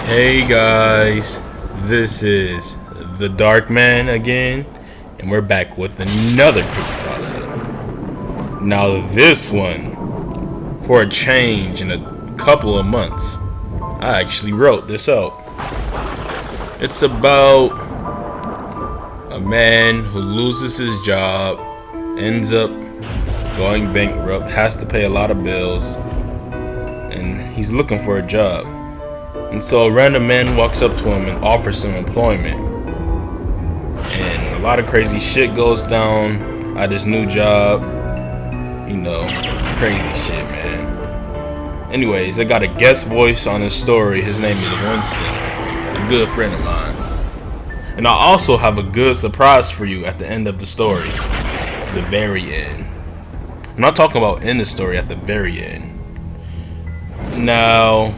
Hey guys, this is the Dark Man again, and we're back with another creepypasta. Now this one, for a change in a couple of months, I actually wrote this out. It's about a man who loses his job, ends up going bankrupt, has to pay a lot of bills, and he's looking for a job. And so a random man walks up to him and offers him employment. And a lot of crazy shit goes down at his new job. You know, crazy shit, man. Anyways, I got a guest voice on this story. His name is Winston, a good friend of mine. And I also have a good surprise for you at the end of the story. The very end. I'm not talking about in the story, at the very end. Now,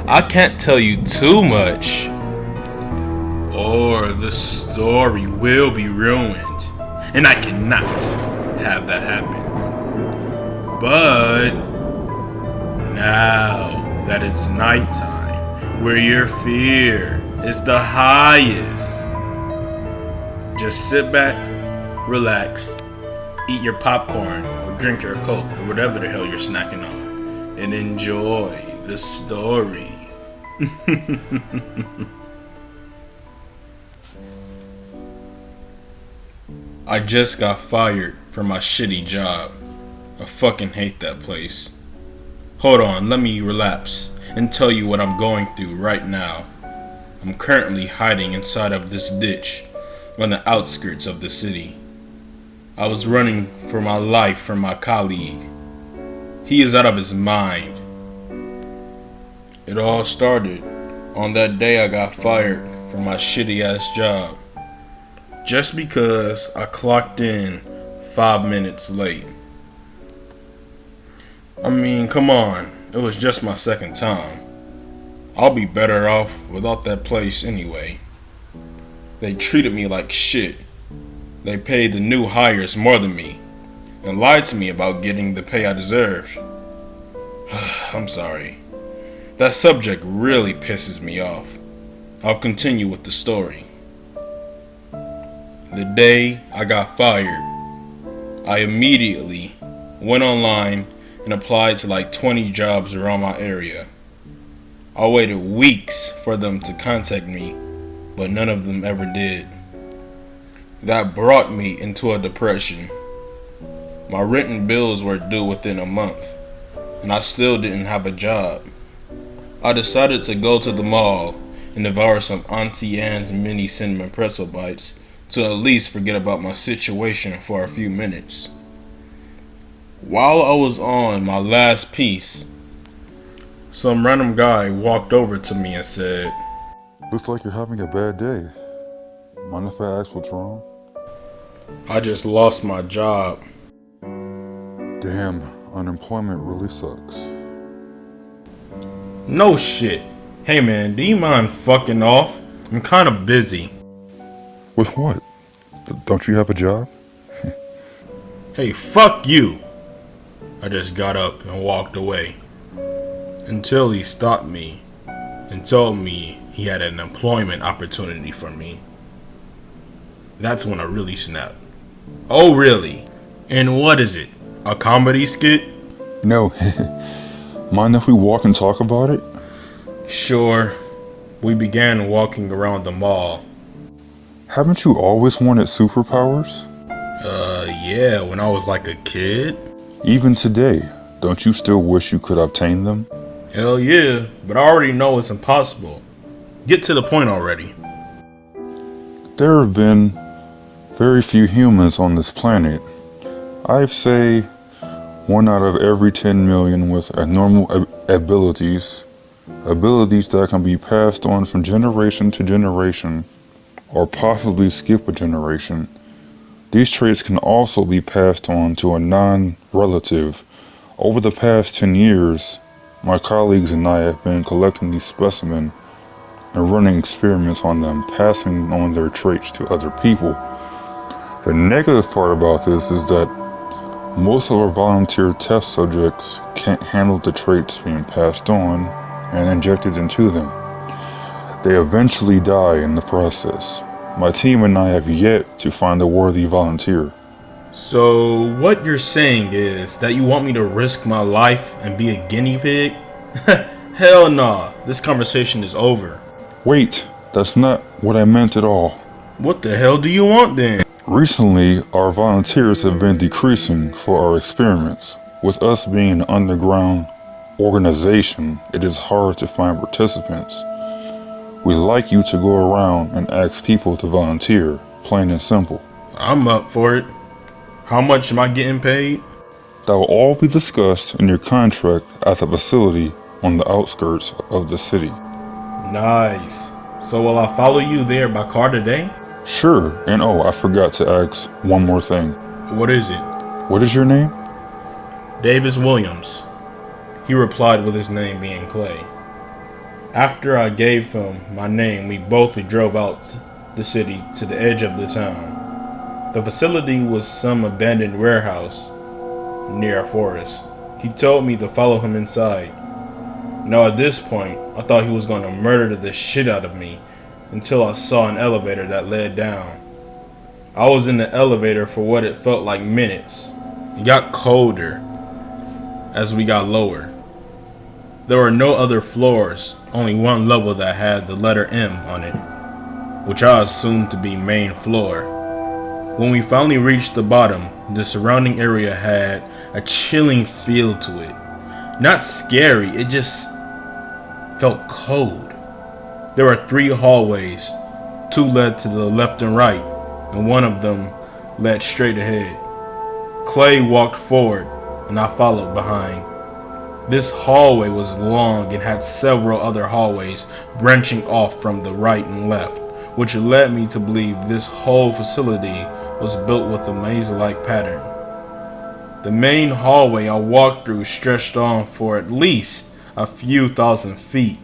I can't tell you too much, or the story will be ruined, and I cannot have that happen. But now that it's nighttime, where your fear is the highest, just sit back, relax, eat your popcorn, or drink your Coke, or whatever the hell you're snacking on, and enjoy the story. I just got fired from my shitty job. I fucking hate that place. Hold on, let me relapse and tell you what I'm going through right now. I'm currently hiding inside of this ditch on the outskirts of the city. I was running for my life from my colleague. He is out of his mind. It all started on that day I got fired from my shitty ass job, just because I clocked in 5 minutes late. I mean, come on, it was just my second time. I'll be better off without that place anyway. They treated me like shit. They paid the new hires more than me, and lied to me about getting the pay I deserved. I'm sorry. That subject really pisses me off. I'll continue with the story. The day I got fired, I immediately went online and applied to like 20 jobs around my area. I waited weeks for them to contact me, but none of them ever did. That brought me into a depression. My rent and bills were due within a month, and I still didn't have a job. I decided to go to the mall and devour some Auntie Anne's mini cinnamon pretzel bites to at least forget about my situation for a few minutes. While I was on my last piece, some random guy walked over to me and said, "Looks like you're having a bad day. Mind if I ask what's wrong?" "I just lost my job." Damn, unemployment really sucks. "No shit. Hey man, do you mind fucking off? I'm kind of busy." With what? Don't you have a job? "Hey, fuck you." I just got up and walked away, until he stopped me and told me he had an employment opportunity for me. That's when I really snapped. "Oh really? And what is it? A comedy skit?" No. Mind if we walk and talk about it? Sure. We began walking around the mall. Haven't you always wanted superpowers? Yeah, when I was like a kid. Even today, don't you still wish you could obtain them? Hell yeah, but I already know it's impossible. Get to the point already. There have been very few humans on this planet. I'd say 1 out of every 10 million with abnormal abilities that can be passed on from generation to generation, or possibly skip a generation. These traits can also be passed on to a non-relative. Over the past 10 years, my colleagues and I have been collecting these specimens and running experiments on them, passing on their traits to other people. The negative part about this is that most of our volunteer test subjects can't handle the traits being passed on and injected into them. They eventually die in the process. My team and I have yet to find a worthy volunteer. So, what you're saying is that you want me to risk my life and be a guinea pig? Hell nah, this conversation is over. Wait, that's not what I meant at all. What the hell do you want then? Recently, our volunteers have been decreasing for our experiments. With us being an underground organization, it is hard to find participants. We'd like you to go around and ask people to volunteer, plain and simple. I'm up for it. How much am I getting paid? That will all be discussed in your contract at the facility on the outskirts of the city. Nice. So will I follow you there by car today? Sure, and oh, I forgot to ask one more thing. What is it? What is your name? Davis Williams. He replied with his name being Clay. After I gave him my name, we both drove out the city to the edge of the town. The facility was some abandoned warehouse near a forest. He told me to follow him inside. Now at this point, I thought he was going to murder the shit out of me until I saw an elevator that led down. I was in the elevator for what it felt like minutes. It got colder as we got lower. There were no other floors, only one level that had the letter M on it, which I assumed to be main floor. When we finally reached the bottom, the surrounding area had a chilling feel to it. Not scary, it just felt cold. There were 3 hallways. 2 led to the left and right, and one of them led straight ahead. Clay walked forward, and I followed behind. This hallway was long and had several other hallways branching off from the right and left, which led me to believe this whole facility was built with a maze-like pattern. The main hallway I walked through stretched on for at least a few thousand feet.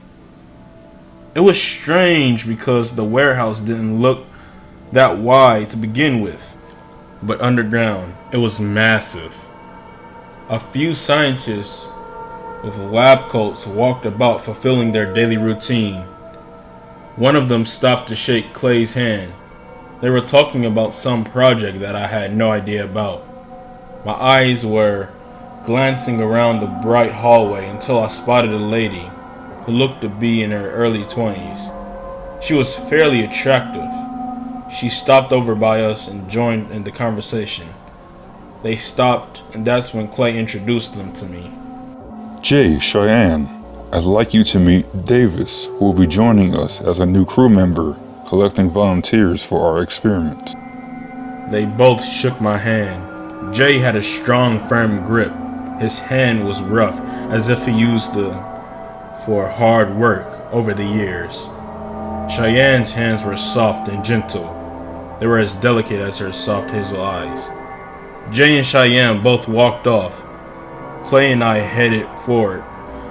It was strange because the warehouse didn't look that wide to begin with, but underground it was massive. A few scientists with lab coats walked about fulfilling their daily routine. One of them stopped to shake Clay's hand. They were talking about some project that I had no idea about. My eyes were glancing around the bright hallway until I spotted a lady who looked to be in her early 20s. She was fairly attractive. She stopped over by us and joined in the conversation. They stopped, and that's when Clay introduced them to me. Jay, Cheyenne, I'd like you to meet Davis, who will be joining us as a new crew member, collecting volunteers for our experiment. They both shook my hand. Jay had a strong, firm grip. His hand was rough, as if he used for hard work over the years. Cheyenne's hands were soft and gentle. They were as delicate as her soft hazel eyes. Jay and Cheyenne both walked off. Clay and I headed forward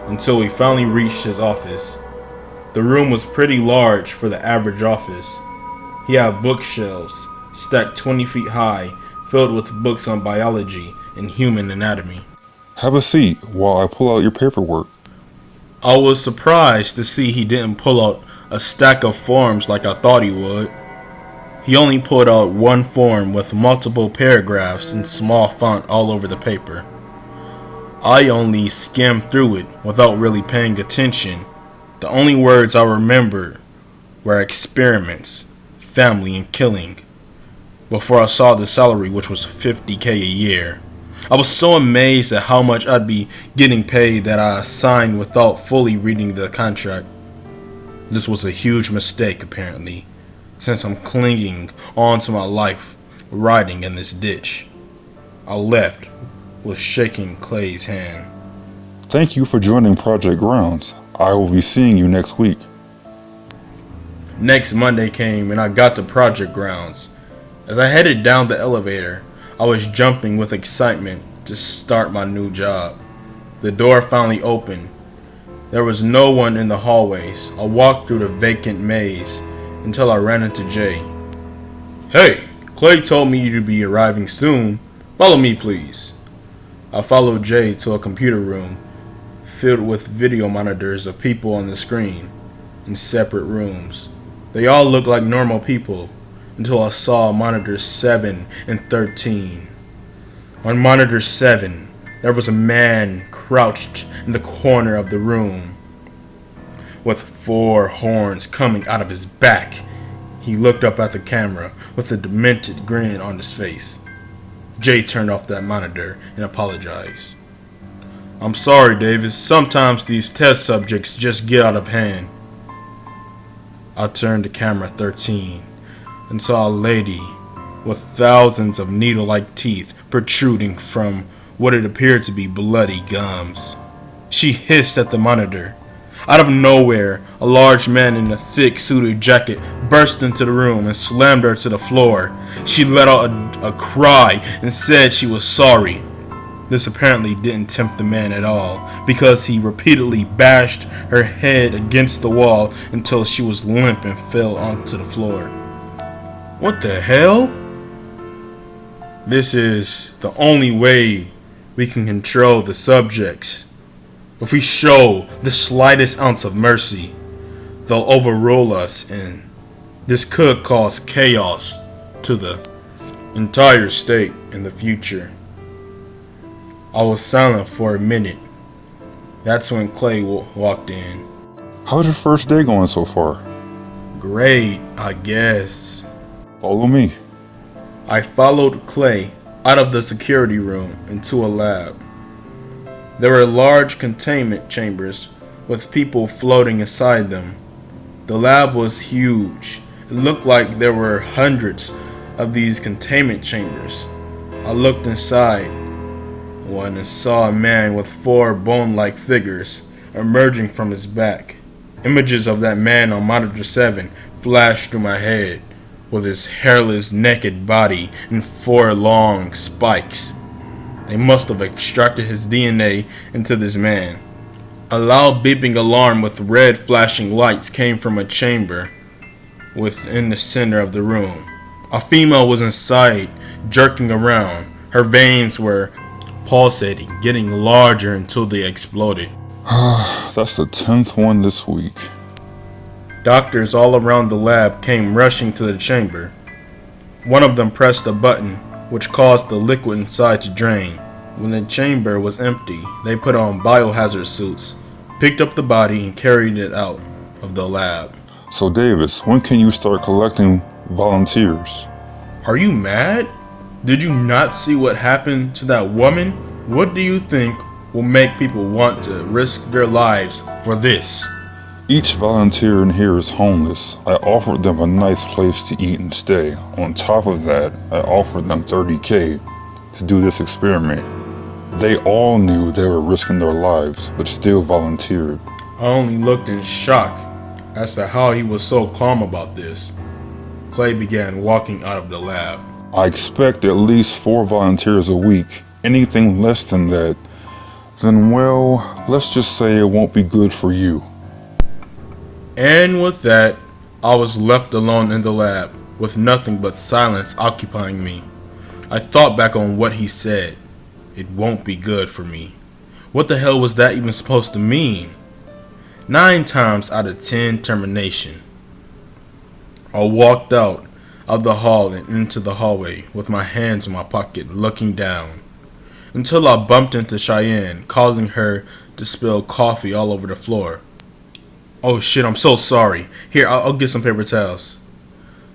until we finally reached his office. The room was pretty large for the average office. He had bookshelves stacked 20 feet high, filled with books on biology and human anatomy. Have a seat while I pull out your paperwork. I was surprised to see he didn't pull out a stack of forms like I thought he would. He only pulled out one form with multiple paragraphs in small font all over the paper. I only skimmed through it without really paying attention. The only words I remembered were experiments, family, and killing, before I saw the salary, which was $50K a year. I was so amazed at how much I'd be getting paid that I signed without fully reading the contract. This was a huge mistake, apparently, since I'm clinging on to my life riding in this ditch. I left with shaking Clay's hand. Thank you for joining Project Grounds. I will be seeing you next week. Next Monday came and I got to Project Grounds. As I headed down the elevator, I was jumping with excitement to start my new job. The door finally opened. There was no one in the hallways. I walked through the vacant maze until I ran into Jay. "Hey, Clay told me you'd be arriving soon. Follow me, please." I followed Jay to a computer room filled with video monitors of people on the screen. in separate rooms. They all looked like normal people until I saw monitors 7 and 13. On monitor 7, there was a man crouched in the corner of the room with 4 horns coming out of his back. He looked up at the camera with a demented grin on his face. Jay turned off that monitor and apologized. "I'm sorry, Davis. Sometimes these test subjects just get out of hand." I turned to camera 13 and saw a lady with thousands of needle-like teeth protruding from what it appeared to be bloody gums. She hissed at the monitor. Out of nowhere, a large man in a thick suited jacket burst into the room and slammed her to the floor. She let out a cry and said she was sorry. This apparently didn't tempt the man at all, because he repeatedly bashed her head against the wall until she was limp and fell onto the floor. What the hell? This is the only way we can control the subjects. If we show the slightest ounce of mercy, they'll overrule us, and this could cause chaos to the entire state in the future. I was silent for a minute. That's when Clay walked in. How's your first day going so far? Great, I guess. Follow me. I followed Clay out of the security room into a lab. There were large containment chambers with people floating inside them. The lab was huge. It looked like there were hundreds of these containment chambers. I looked inside one and saw a man with 4 bone-like figures emerging from his back. Images of that man on monitor 7 flashed through my head, with his hairless, naked body and 4 long spikes. They must have extracted his DNA into this man. A loud beeping alarm with red flashing lights came from a chamber within the center of the room. A female was inside, jerking around. Her veins were pulsating, getting larger until they exploded. That's the 10th one this week. Doctors all around the lab came rushing to the chamber. One of them pressed a button, which caused the liquid inside to drain. When the chamber was empty, they put on biohazard suits, picked up the body, and carried it out of the lab. So Davis, when can you start collecting volunteers? Are you mad? Did you not see what happened to that woman? What do you think will make people want to risk their lives for this? Each volunteer in here is homeless. I offered them a nice place to eat and stay. On top of that, I offered them $30,000 to do this experiment. They all knew they were risking their lives, but still volunteered. I only looked in shock as to how he was so calm about this. Clay began walking out of the lab. I expect at least 4 volunteers a week. Anything less than that, then well, let's just say it won't be good for you. And with that, I was left alone in the lab, with nothing but silence occupying me. I thought back on what he said. It won't be good for me. What the hell was that even supposed to mean? 9 times out of 10 termination. I walked out of the hall and into the hallway with my hands in my pocket looking down, until I bumped into Cheyenne, causing her to spill coffee all over the floor. Oh shit, I'm so sorry. Here, I'll get some paper towels.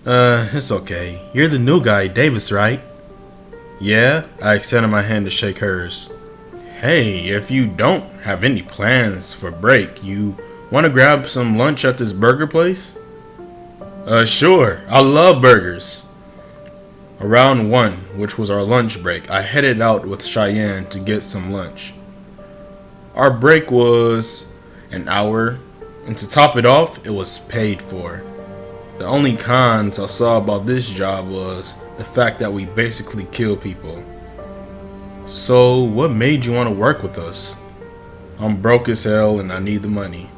It's okay. You're the new guy, Davis, right? Yeah, I extended my hand to shake hers. Hey, if you don't have any plans for break, you want to grab some lunch at this burger place? Sure. I love burgers. Around 1, which was our lunch break, I headed out with Cheyenne to get some lunch. Our break was an hour, and to top it off, it was paid for. The only cons I saw about this job was the fact that we basically kill people. So, what made you want to work with us? I'm broke as hell and I need the money.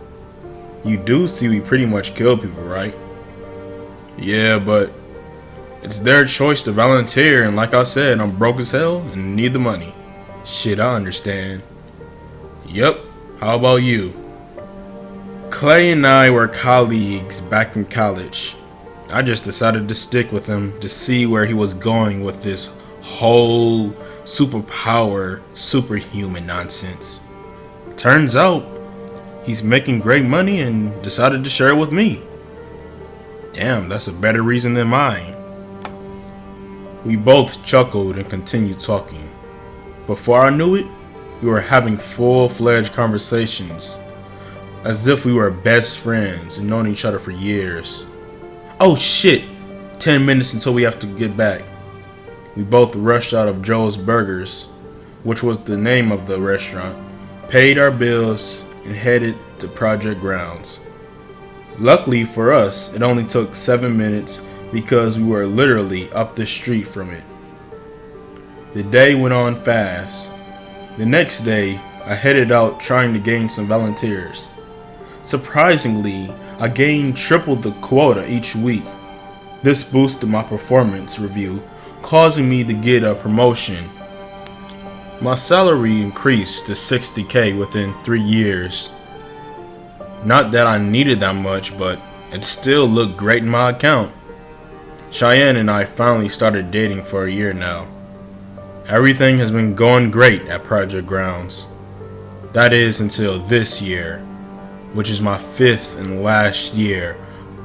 You do see we pretty much kill people, right? Yeah, but it's their choice to volunteer, and like I said, I'm broke as hell and need the money. Shit, I understand. Yep, how about you? Clay and I were colleagues back in college. I just decided to stick with him to see where he was going with this whole superpower, superhuman nonsense. Turns out, he's making great money and decided to share it with me. Damn, that's a better reason than mine. We both chuckled and continued talking. Before I knew it, we were having full-fledged conversations, as if we were best friends and known each other for years. Oh shit! 10 minutes until we have to get back. We both rushed out of Joe's Burgers, which was the name of the restaurant, paid our bills, and headed to Project Grounds. Luckily for us, it only took 7 minutes because we were literally up the street from it. The day went on fast. The next day, I headed out trying to gain some volunteers. Surprisingly, I gained triple the quota each week. This boosted my performance review, causing me to get a promotion. My salary increased to $60K within 3 years. Not that I needed that much, but it still looked great in my account. Cheyenne and I finally started dating for a year now. Everything has been going great at Project Grounds. That is until this year, which is my 5th and last year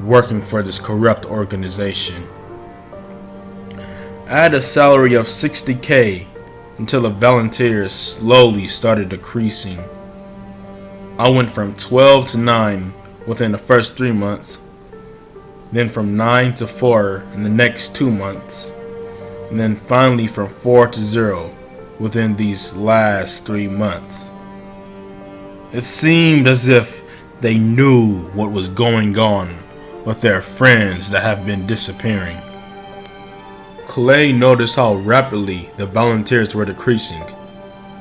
working for this corrupt organization. I had a salary of $60K until the volunteers slowly started decreasing. I went from 12 to 9 within the first 3 months, then from 9 to 4 in the next 2 months, and then finally from 4 to 0 within these last 3 months. It seemed as if they knew what was going on with their friends that have been disappearing. Clay noticed how rapidly the volunteers were decreasing.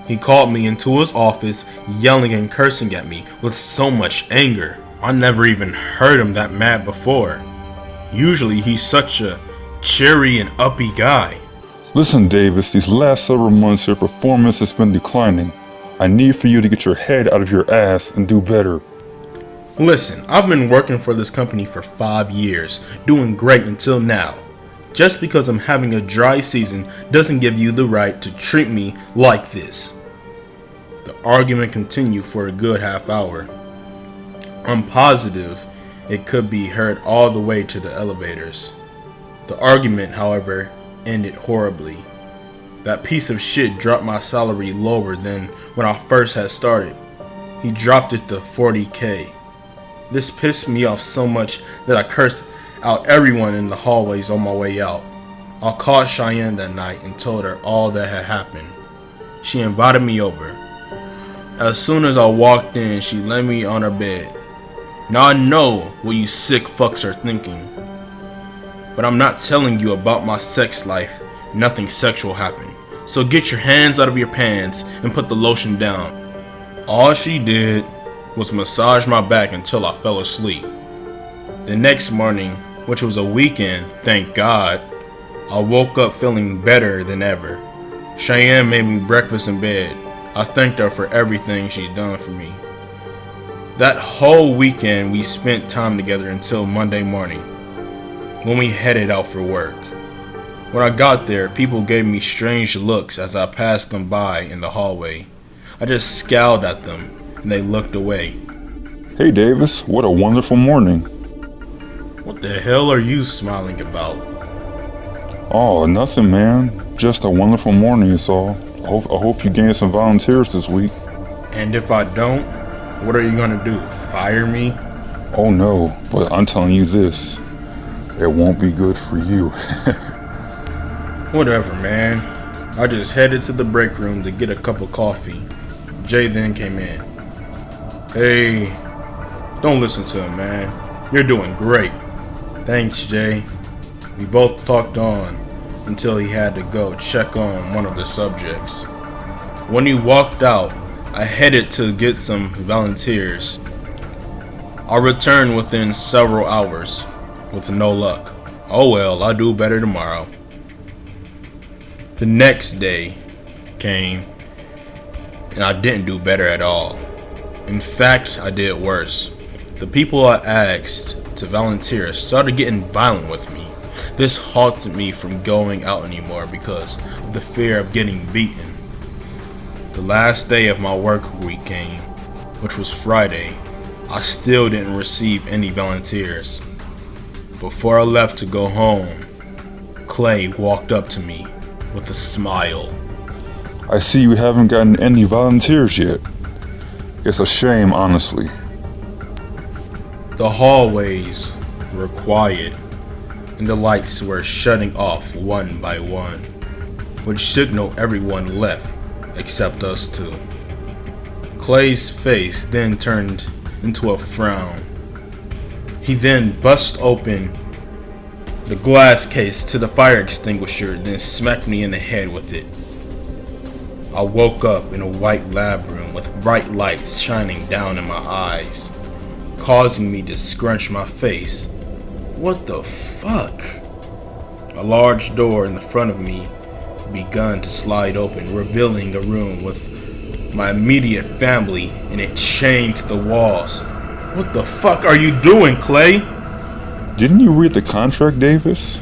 He called me into his office, yelling and cursing at me with so much anger. I never even heard him that mad before. Usually he's such a cheery and uppy guy. Listen, Davis, these last several months your performance has been declining. I need for you to get your head out of your ass and do better. Listen, I've been working for this company for 5 years, doing great until now. Just because I'm having a dry season doesn't give you the right to treat me like this. The argument continued for a good half hour. I'm positive it could be heard all the way to the elevators. The argument, however, ended horribly. That piece of shit dropped my salary lower than when I first had started. He dropped it to $40K. This pissed me off so much that I cursed out everyone in the hallways on my way out. I called Cheyenne that night and told her all that had happened. She invited me over. As soon as I walked in, she laid me on her bed. Now I know what you sick fucks are thinking, but I'm not telling you about my sex life. Nothing sexual happened. So get your hands out of your pants and put the lotion down. All she did was massage my back until I fell asleep. The next morning, which was a weekend, thank God, I woke up feeling better than ever. Cheyenne made me breakfast in bed. I thanked her for everything she's done for me. That whole weekend we spent time together until Monday morning, when we headed out for work. When I got there, people gave me strange looks as I passed them by in the hallway. I just scowled at them, and they looked away. Hey Davis, what a wonderful morning. What the hell are you smiling about? Oh, nothing, man. Just a wonderful morning is all. I hope you gain some volunteers this week. And if I don't, what are you gonna do? Fire me? Oh no, but I'm telling you this. It won't be good for you. Whatever, man. I just headed to the break room to get a cup of coffee. Jay then came in. Hey, don't listen to him, man. You're doing great. Thanks, Jay. We both talked on until he had to go check on one of the subjects. When he walked out, I headed to get some volunteers. I returned within several hours with no luck. Oh well, I'll do better tomorrow. The next day came and I didn't do better at all. In fact, I did worse. The people I asked to volunteer started getting violent with me. This halted me from going out anymore because of the fear of getting beaten. The last day of my work week came, which was Friday. I still didn't receive any volunteers. Before I left to go home, Clay walked up to me with a smile. I see you haven't gotten any volunteers yet. It's a shame, honestly. The hallways were quiet, and the lights were shutting off one by one, which signaled everyone left except us two. Clay's face then turned into a frown. He then bust open the glass case to the fire extinguisher, then smacked me in the head with it. I woke up in a white lab room with bright lights shining down in my eyes, causing me to scrunch my face. What the fuck? A large door in the front of me began to slide open, revealing a room with my immediate family and it chained to the walls. What the fuck are you doing, Clay? Didn't you read the contract, Davis?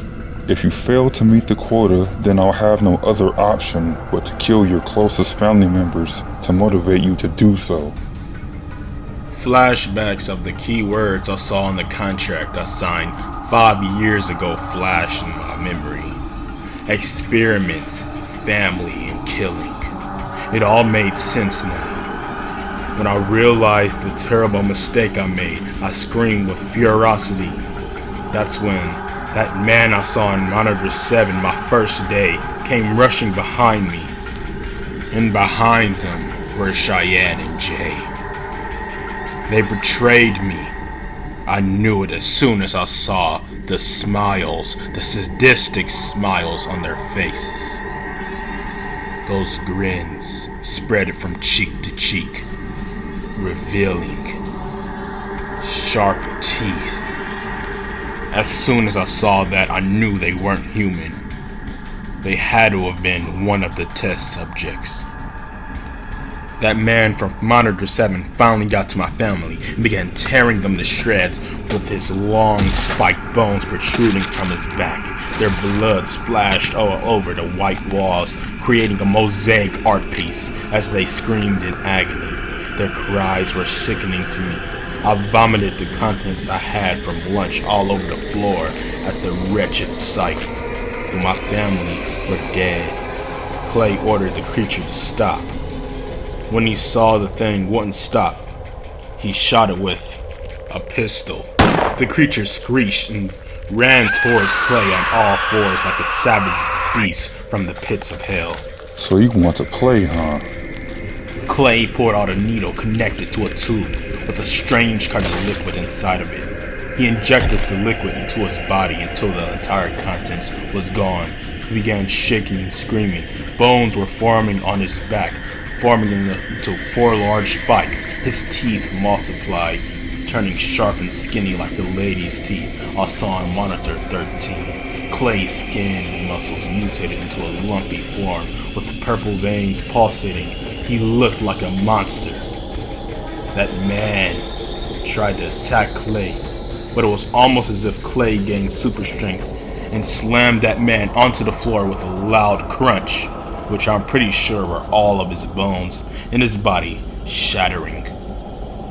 If you fail to meet the quota, then I'll have no other option but to kill your closest family members to motivate you to do so. Flashbacks of the key words I saw in the contract I signed 5 years ago flashed in my memory. Experiments, family, and killing. It all made sense now. When I realized the terrible mistake I made, I screamed with ferocity. That's when that man I saw in Monitor 7 my first day came rushing behind me. And behind them were Cheyenne and Jay. They betrayed me. I knew it as soon as I saw the smiles, the sadistic smiles on their faces. Those grins spread from cheek to cheek, revealing sharp teeth. As soon as I saw that, I knew they weren't human. They had to have been one of the test subjects. That man from Monitor 7 finally got to my family and began tearing them to shreds with his long spiked bones protruding from his back. Their blood splashed all over the white walls, creating a mosaic art piece as they screamed in agony. Their cries were sickening to me. I vomited the contents I had from lunch all over the floor at the wretched sight. When my family were dead, Clay ordered the creature to stop. When he saw the thing wouldn't stop, he shot it with a pistol. The creature screeched and ran towards Clay on all fours like a savage beast from the pits of hell. So you want to play, huh? Clay poured out a needle connected to a tube with a strange kind of liquid inside of it. He injected the liquid into his body until the entire contents was gone. He began shaking and screaming. Bones were forming on his back, forming into 4 large spikes. His teeth multiplied, turning sharp and skinny like the lady's teeth I saw on Monitor 13. Clay's skin and muscles mutated into a lumpy form with purple veins pulsating. He looked like a monster. That man tried to attack Clay, but it was almost as if Clay gained super strength and slammed that man onto the floor with a loud crunch, which I'm pretty sure were all of his bones in his body shattering.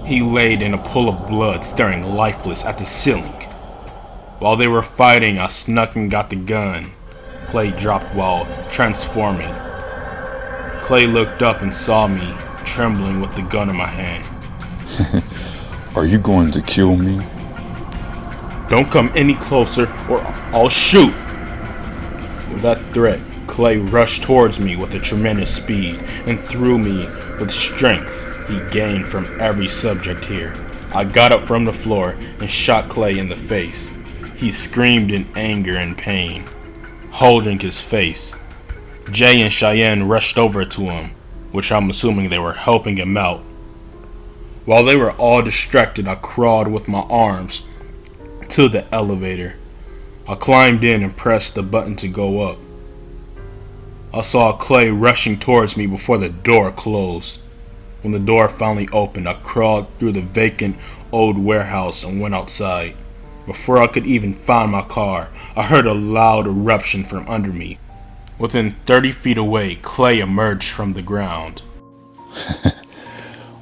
He laid in a pool of blood, staring lifeless at the ceiling. While they were fighting, I snuck and got the gun. Clay dropped while transforming. Clay looked up and saw me, trembling with the gun in my hand. Are you going to kill me? Don't come any closer or I'll shoot! With that threat, Clay rushed towards me with a tremendous speed and threw me with strength he gained from every subject here. I got up from the floor and shot Clay in the face. He screamed in anger and pain, holding his face. Jay and Cheyenne rushed over to him, which I'm assuming they were helping him out. While they were all distracted, I crawled with my arms to the elevator. I climbed in and pressed the button to go up. I saw Clay rushing towards me before the door closed. When the door finally opened, I crawled through the vacant old warehouse and went outside. Before I could even find my car, I heard a loud eruption from under me. Within 30 feet away, clay emerged from the ground.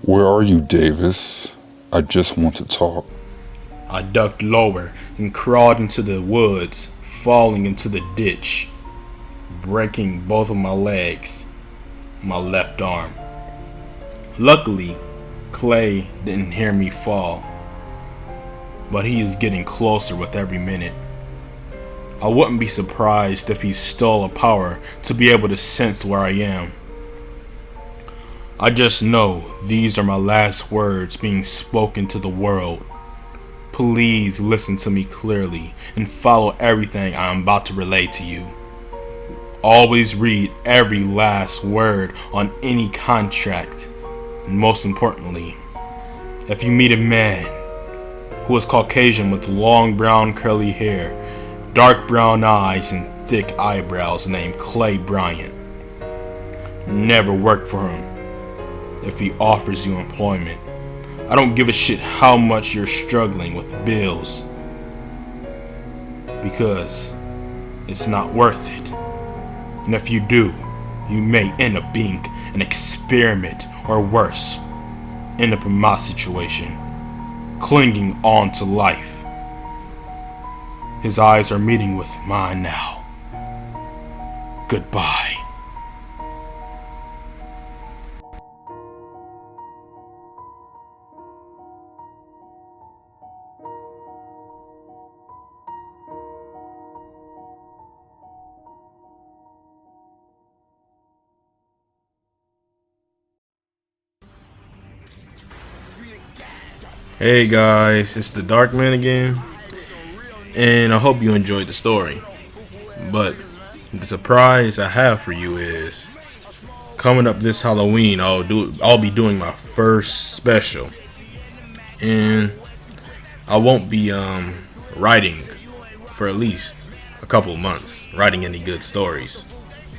Where are you, Davis? I just want to talk. I ducked lower and crawled into the woods, falling into the ditch, breaking both of my legs, my left arm. Luckily, Clay didn't hear me fall, but he is getting closer with every minute. I wouldn't be surprised if he stole a power to be able to sense where I am. I just know these are my last words being spoken to the world. Please listen to me clearly and follow everything I am about to relay to you. Always read every last word on any contract. And most importantly, if you meet a man who is Caucasian with long brown curly hair, dark brown eyes, and thick eyebrows named Clay Bryant, never work for him if he offers you employment. I don't give a shit how much you're struggling with bills, because it's not worth it. And if you do, you may end up being an experiment, or worse, end up in my situation, clinging on to life. His eyes are meeting with mine now. Goodbye. Hey guys, it's the Dark Man again, and I hope you enjoyed the story. But the surprise I have for you is coming up this Halloween. I'll be doing my first special, and I won't be writing for at least a couple of months, writing any good stories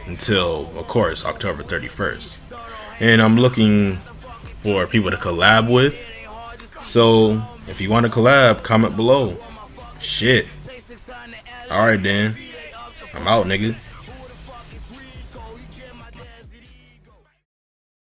until, of course, October 31st. And I'm looking for people to collab with. So, if you want to collab, comment below. Shit. Alright then. I'm out, nigga.